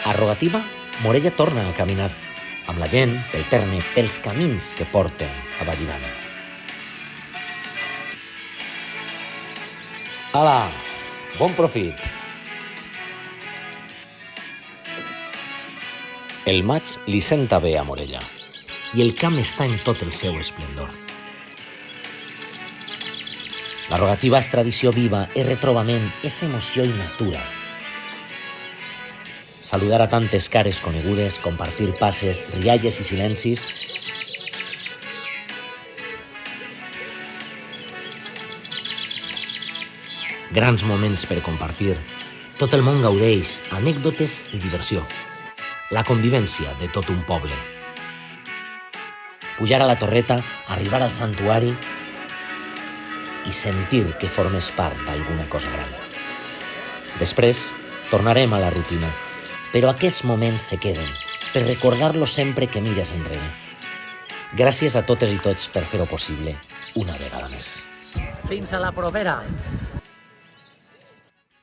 A Rogativa, Morella torna a caminar, amb la gent, pel terme, pels camins que porten a Vallirana. Ala, bon profit! El maig li senta bé a Morella i el camp està en tot el seu esplendor. La Rogativa és tradició viva, és retrobament, és emoció i natura. Saludar a tantes cares conegudes, compartir passes, rialles i silencis. Grans moments per compartir. Tot el món gaudeix, anècdotes i diversió. La convivència de tot un poble. Pujar a la torreta, arribar al santuari i sentir que formes part d'alguna cosa gran. Després, tornarem a la rutina, però aquests moments se queden, per recordar-los sempre que mires enrere. Gràcies a totes i tots per fer-ho possible una vegada més. Fins a la propera!